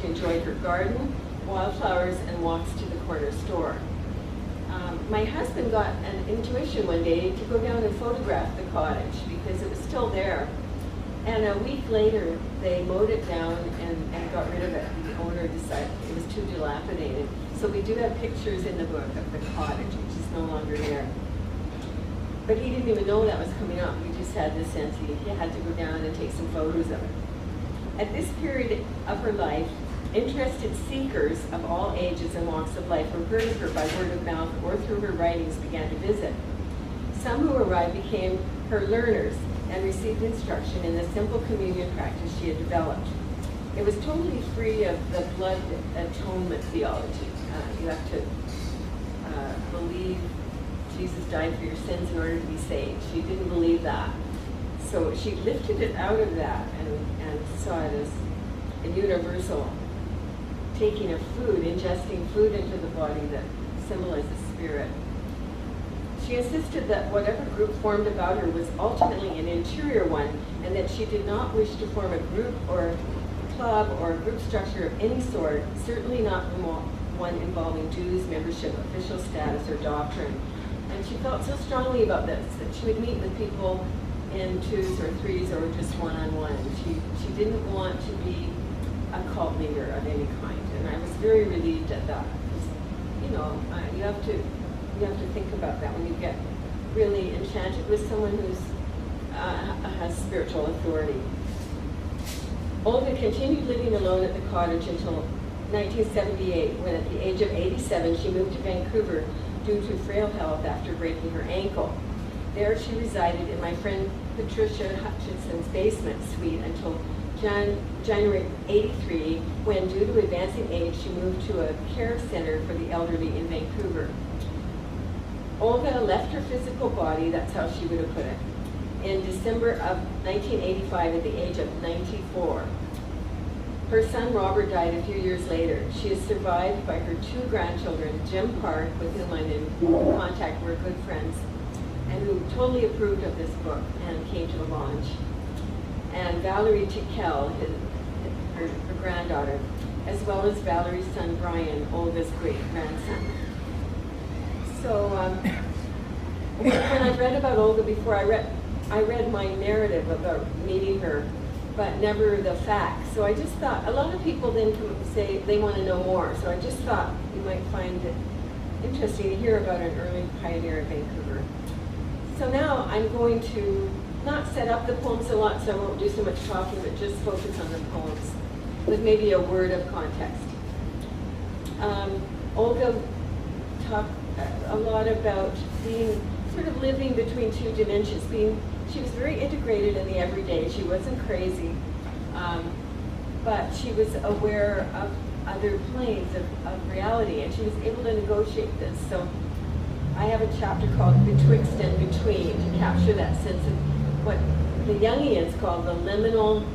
She enjoyed her garden, wildflowers, and walks to the corner store. My husband got an intuition one day to go down and photograph the cottage because it was still there. And a week later, they mowed it down and got rid of it. The owner decided it was too dilapidated. So we do have pictures in the book of the cottage, which is no longer there. But he didn't even know that was coming up. We just had the sense he had to go down and take some photos of it. At this period of her life, interested seekers of all ages and walks of life who heard of her by word of mouth or through her writings began to visit. Some who arrived became her learners and received instruction in the simple communion practice she had developed. It was totally free of the blood atonement theology. You have to believe Jesus died for your sins in order to be saved. She didn't believe that. So she lifted it out of that and saw it as a universal taking of food, ingesting food into the body that symbolizes spirit. She insisted that whatever group formed about her was ultimately an interior one, and that she did not wish to form a group or club or a group structure of any sort, certainly not one involving dues, membership, official status, or doctrine. And she felt so strongly about this that she would meet with people in twos or threes or just one-on-one. She didn't want to be a cult leader of any kind, and I was very relieved at that. You know, you have to think about that when you get really enchanted with someone who's has spiritual authority. Olga continued living alone at the cottage until 1978, when at the age of 87 she moved to Vancouver due to frail health after breaking her ankle. There she resided in my friend Patricia Hutchinson's basement suite until January 83, when, due to advancing age, she moved to a care center for the elderly in Vancouver. Olga left her physical body, that's how she would have put it, in December of 1985 at the age of 94. Her son Robert died a few years later. She is survived by her two grandchildren, Jim Park, with whom I'm in contact, we're good friends, and who totally approved of this book and came to the launch, and Valerie Tickell, her granddaughter, as well as Valerie's son Brian, Olga's great-grandson. So when I read about Olga before, I read my narrative about meeting her, but never the facts. So I just thought, a lot of people then come and say they want to know more. So I just thought you might find it interesting to hear about an early pioneer of Vancouver. So now I'm going to not set up the poems a lot, so I won't do so much talking, but just focus on the poems with maybe a word of context. Olga talked a lot about being sort of living between two dimensions. She was very integrated in the everyday. She wasn't crazy, but she was aware of other planes of reality, and she was able to negotiate this. So I have a chapter called Betwixt and Between to capture that sense of what the Jungians call the liminal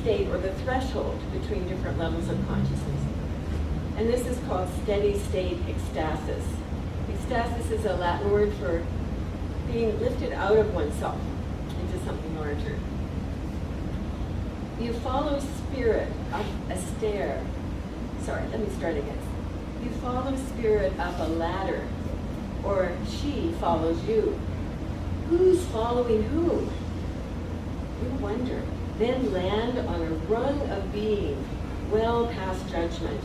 state, or the threshold between different levels of consciousness. And this is called steady state ekstasis. Ekstasis is a Latin word for being lifted out of oneself into something larger. You follow spirit up a stair. Sorry, let me start again. You follow spirit up a ladder, or she follows you. Who's following who? You wonder. Then land on a rung of being, well past judgment,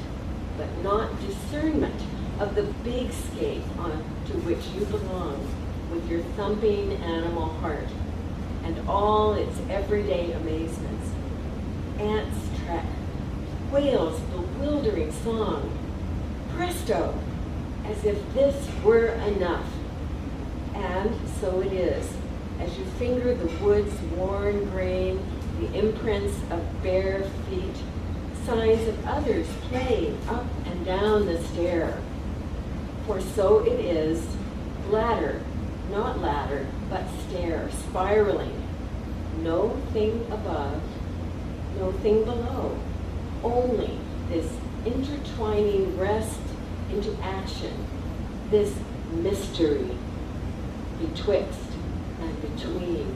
but not discernment of the big scape to which you belong, with your thumping animal heart and all its everyday amazements. Ants trek, whales' bewildering song, presto, as if this were enough. And so it is. As you finger the wood's worn grain, the imprints of bare feet, signs of others playing up and down the stair. For so it is, ladder, not ladder, but stair, spiraling. No thing above, no thing below. Only this intertwining rest into action, this mystery betwixt and between.